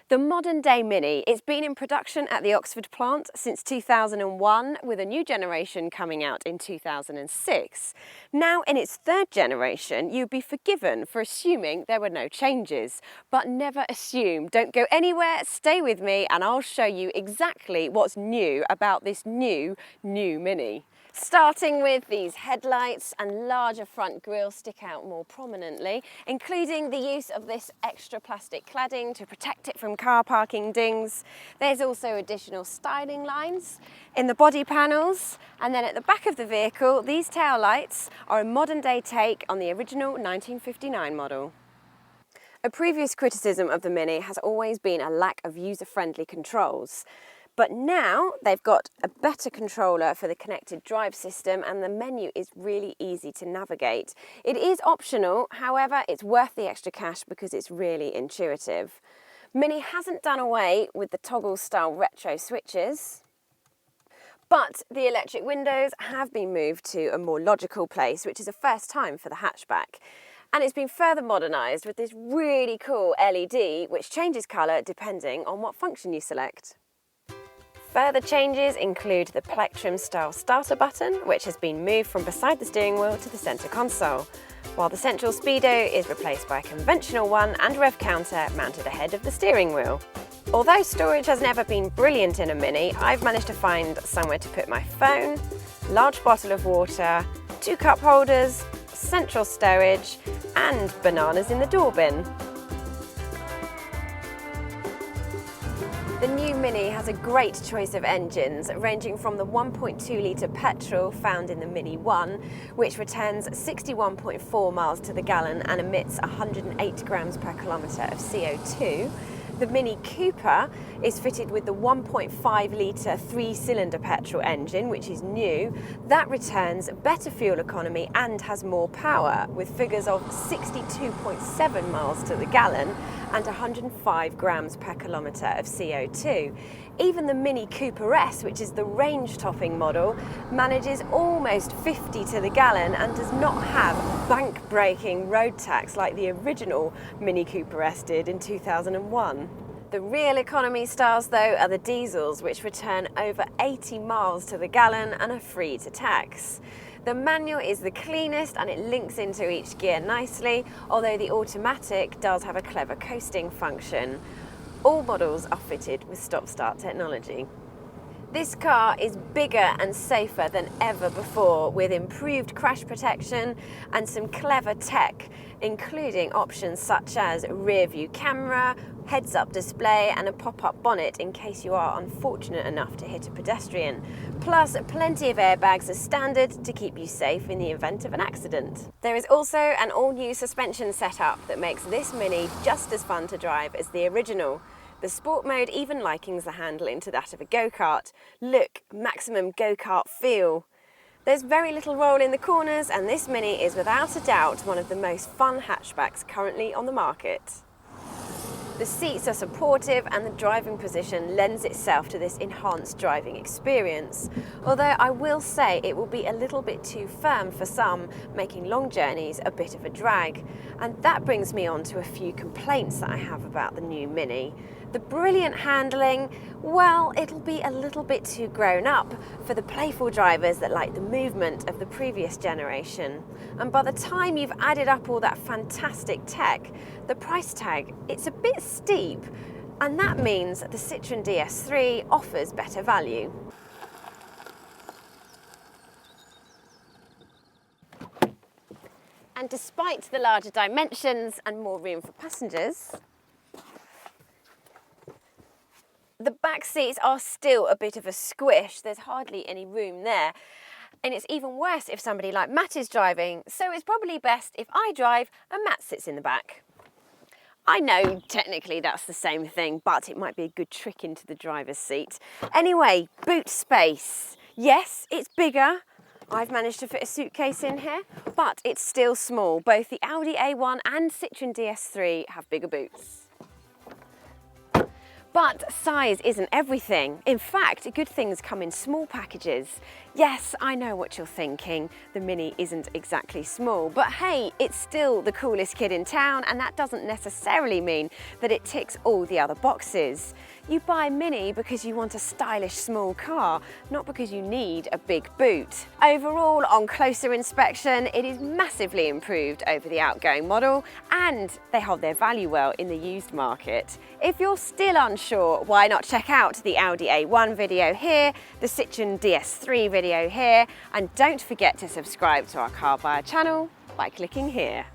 The modern day Mini, it's been in production at the Oxford plant since 2001, with a new generation coming out in 2006. Now in its third generation, you'd be forgiven for assuming there were no changes. But never assume. Don't go anywhere, stay with me and I'll show you exactly what's new about this new Mini. Starting with these headlights and larger front grille stick out more prominently, including the use of this extra plastic cladding to protect it from car parking dings. There's also additional styling lines in the body panels, and then at the back of the vehicle, these tail lights are a modern day take on the original 1959 model. A previous criticism of the Mini has always been a lack of user-friendly controls. But now they've got a better controller for the connected drive system and the menu is really easy to navigate. It is optional, however, it's worth the extra cash because it's really intuitive. Mini hasn't done away with the toggle style retro switches, but the electric windows have been moved to a more logical place, which is a first time for the hatchback. And it's been further modernised with this really cool LED, which changes colour depending on what function you select. Further changes include the plectrum style starter button, which has been moved from beside the steering wheel to the centre console, while the central speedo is replaced by a conventional one and rev counter mounted ahead of the steering wheel. Although storage has never been brilliant in a Mini, I've managed to find somewhere to put my phone, large bottle of water, 2 cup holders, central stowage and bananas in the door bin. The new Mini has a great choice of engines, ranging from the 1.2 litre petrol found in the Mini 1, which returns 61.4 miles to the gallon and emits 108 grams per kilometre of CO2. The Mini Cooper is fitted with the 1.5 litre 3-cylinder petrol engine, which is new. That returns better fuel economy and has more power, with figures of 62.7 miles to the gallon and 105 grams per kilometre of CO2. Even the Mini Cooper S, which is the range-topping model, manages almost 50 to the gallon and does not have bank-breaking road tax like the original Mini Cooper S did in 2001. The real economy stars, though, are the diesels, which return over 80 miles to the gallon and are free to tax. The manual is the cleanest and it links into each gear nicely, although the automatic does have a clever coasting function. All models are fitted with stop-start technology. This car is bigger and safer than ever before, with improved crash protection and some clever tech, including options such as rear view camera, heads-up display and a pop-up bonnet in case you are unfortunate enough to hit a pedestrian. Plus, plenty of airbags as standard to keep you safe in the event of an accident. There is also an all-new suspension setup that makes this Mini just as fun to drive as the original. The sport mode even likens the handling to that of a go-kart. Look, maximum go-kart feel. There's very little roll in the corners and this Mini is without a doubt one of the most fun hatchbacks currently on the market. The seats are supportive and the driving position lends itself to this enhanced driving experience. Although I will say it will be a little bit too firm for some, making long journeys a bit of a drag. And that brings me on to a few complaints that I have about the new Mini. The brilliant handling, well, it'll be a little bit too grown up for the playful drivers that like the movement of the previous generation. And by the time you've added up all that fantastic tech, the price tag, it's a bit steep. And that means the Citroën DS3 offers better value. And despite the larger dimensions and more room for passengers, the back seats are still a bit of a squish. There's hardly any room there. And it's even worse if somebody like Matt is driving, so it's probably best if I drive and Matt sits in the back. I know technically that's the same thing, but it might be a good trick into the driver's seat. Anyway, boot space. Yes, it's bigger. I've managed to fit a suitcase in here, but it's still small. Both the Audi A1 and Citroën DS3 have bigger boots. But size isn't everything. In fact, good things come in small packages. Yes, I know what you're thinking. The Mini isn't exactly small, but hey, it's still the coolest kid in town, and that doesn't necessarily mean that it ticks all the other boxes. You buy Mini because you want a stylish small car, not because you need a big boot. Overall, on closer inspection, it is massively improved over the outgoing model, and they hold their value well in the used market. If you're still unsure, why not check out the Audi A1 video here, the Citroën DS3 video here, and don't forget to subscribe to our Carbuyer channel by clicking here.